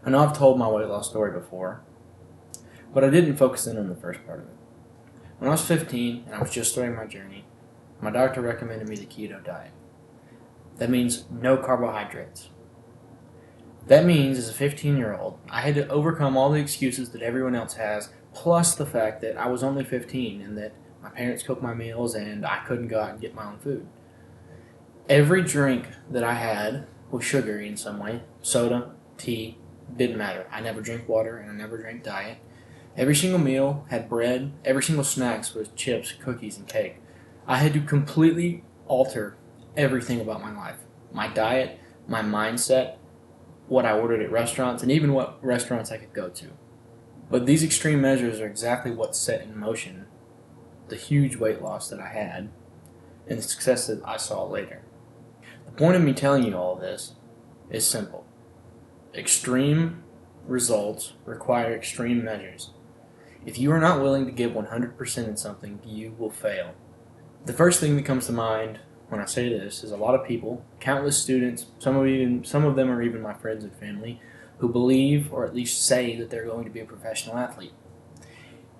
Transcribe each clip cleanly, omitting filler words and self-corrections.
I know I've told my weight loss story before, but I didn't focus in on the first part of it. When I was 15 and I was just starting my journey, my doctor recommended me the keto diet. That means no carbohydrates. That means as a 15-year-old, I had to overcome all the excuses that everyone else has, plus the fact that I was only 15 and that my parents cooked my meals and I couldn't go out and get my own food. Every drink that I had was sugary in some way. Soda, tea, didn't matter. I never drank water and I never drank diet. Every single meal had bread. Every single snacks was chips, cookies, and cake. I had to completely alter everything about my life. My diet, my mindset, what I ordered at restaurants, and even what restaurants I could go to. But these extreme measures are exactly what set in motion the huge weight loss that I had and the success that I saw later. The point of me telling you all this is simple. Extreme results require extreme measures. If you are not willing to give 100% in something, you will fail. The first thing that comes to mind when I say this is a lot of people, countless students, some of them are even my friends and family, who believe or at least say that they're going to be a professional athlete.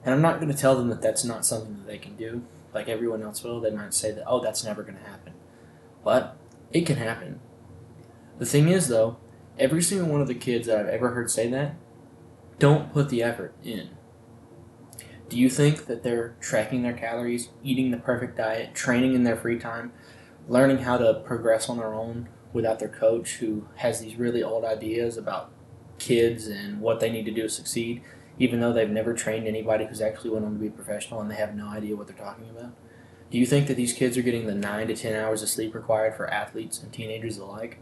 And I'm not going to tell them that that's not something that they can do. Like everyone else will, they might say that, oh, that's never going to happen. But it can happen. The thing is, though, every single one of the kids that I've ever heard say that don't put the effort in. Do you think that they're tracking their calories, eating the perfect diet, training in their free time, learning how to progress on their own without their coach who has these really old ideas about kids and what they need to do to succeed, even though they've never trained anybody who's actually went on to be a professional and they have no idea what they're talking about? Do you think that these kids are getting the 9 to 10 hours of sleep required for athletes and teenagers alike?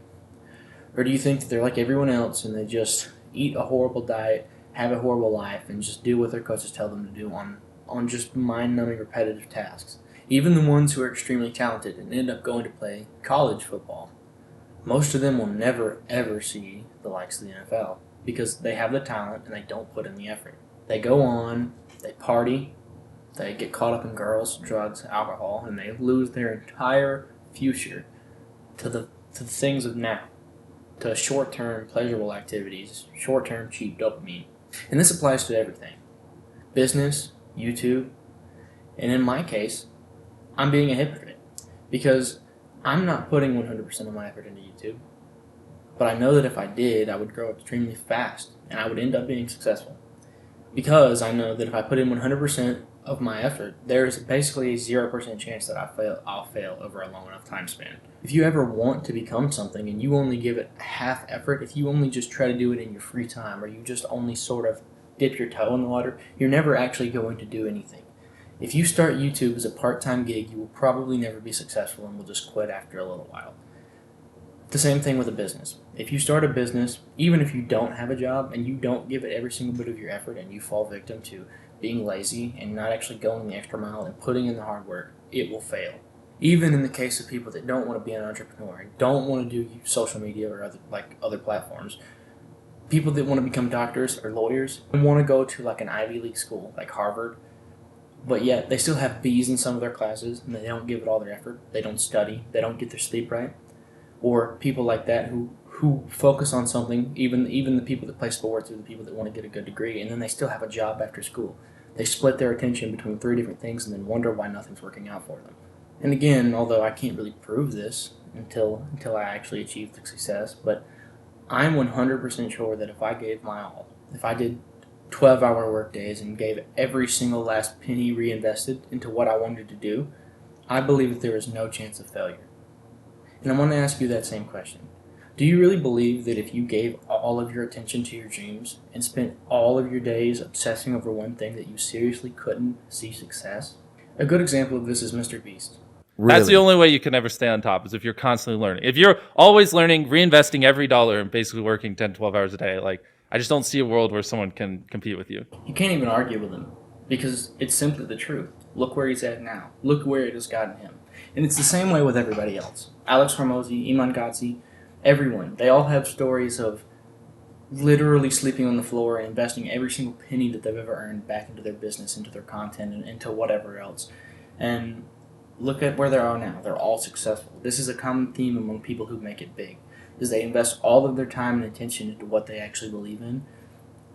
Or do you think that they're like everyone else and they just eat a horrible diet, have a horrible life, and just do what their coaches tell them to do on just mind-numbing repetitive tasks? Even the ones who are extremely talented and end up going to play college football, most of them will never ever see the likes of the NFL because they have the talent and they don't put in the effort. They go on, they party, they get caught up in girls, drugs, alcohol, and they lose their entire future to the things of now, to short-term pleasurable activities, short-term cheap dopamine. And this applies to everything. Business, YouTube, and in my case, I'm being a hypocrite because I'm not putting 100% of my effort into YouTube. But I know that if I did, I would grow extremely fast and I would end up being successful. Because I know that if I put in 100% of my effort, there's basically a 0% chance that I'll fail over a long enough time span. If you ever want to become something and you only give it half effort, if you only just try to do it in your free time or you just only sort of dip your toe in the water, you're never actually going to do anything. If you start YouTube as a part-time gig, you will probably never be successful and will just quit after a little while. The same thing with a business. If you start a business, even if you don't have a job and you don't give it every single bit of your effort and you fall victim to being lazy and not actually going the extra mile and putting in the hard work, it will fail. Even in the case of people that don't want to be an entrepreneur and don't want to do social media or other platforms, people that want to become doctors or lawyers and want to go to like an Ivy League school like Harvard, but yet they still have B's in some of their classes and they don't give it all their effort, they don't study, they don't get their sleep right. Or people like that who focus on something, even the people that play sports or the people that want to get a good degree, and then they still have a job after school. They split their attention between 3 different things and then wonder why nothing's working out for them. And again, although I can't really prove this until I actually achieve the success, but I'm 100% sure that if I gave my all, if I did 12-hour work days and gave every single last penny reinvested into what I wanted to do, I believe that there is no chance of failure. And I want to ask you that same question. Do you really believe that if you gave all of your attention to your dreams and spent all of your days obsessing over one thing that you seriously couldn't see success? A good example of this is MrBeast. Really? That's the only way you can ever stay on top is if you're constantly learning. If you're always learning, reinvesting every dollar and basically working 10, 12 hours a day, like I just don't see a world where someone can compete with you. You can't even argue with him because it's simply the truth. Look where he's at now. Look where it has gotten him. And it's the same way with everybody else. Alex Hormozi, Iman Gadzhi, everyone. They all have stories of literally sleeping on the floor and investing every single penny that they've ever earned back into their business, into their content, and into whatever else. And look at where they are now. They're all successful. This is a common theme among people who make it big. is they invest all of their time and attention into what they actually believe in,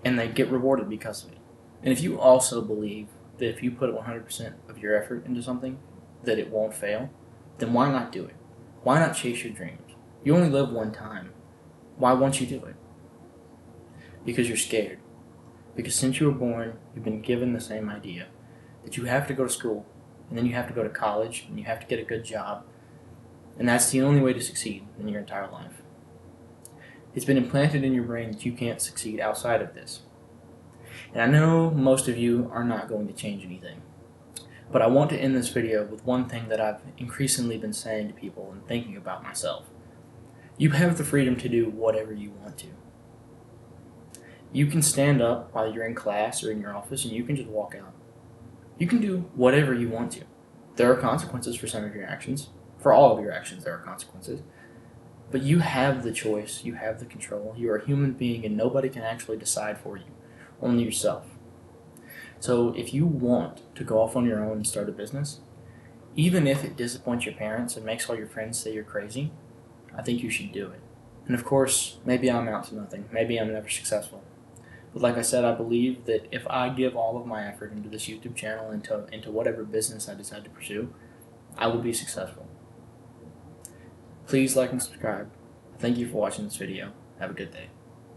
and they get rewarded because of it. And if you also believe that if you put 100% of your effort into something, that it won't fail, then why not do it? Why not chase your dreams? You only live one time. Why won't you do it? Because you're scared. Because since you were born, you've been given the same idea that you have to go to school, and then you have to go to college, and you have to get a good job, and that's the only way to succeed in your entire life. It's been implanted in your brain that you can't succeed outside of this. And I know most of you are not going to change anything, but I want to end this video with one thing that I've increasingly been saying to people and thinking about myself. You have the freedom to do whatever you want to. You can stand up while you're in class or in your office and you can just walk out. You can do whatever you want to. There are consequences for some of your actions. For all of your actions, there are consequences. But you have the choice. You have the control. You are a human being and nobody can actually decide for you. Only yourself. So if you want to go off on your own and start a business, even if it disappoints your parents and makes all your friends say you're crazy, I think you should do it. And of course, maybe I'm out to nothing. Maybe I'm never successful. But like I said, I believe that if I give all of my effort into this YouTube channel, into whatever business I decide to pursue, I will be successful. Please like and subscribe. Thank you for watching this video. Have a good day.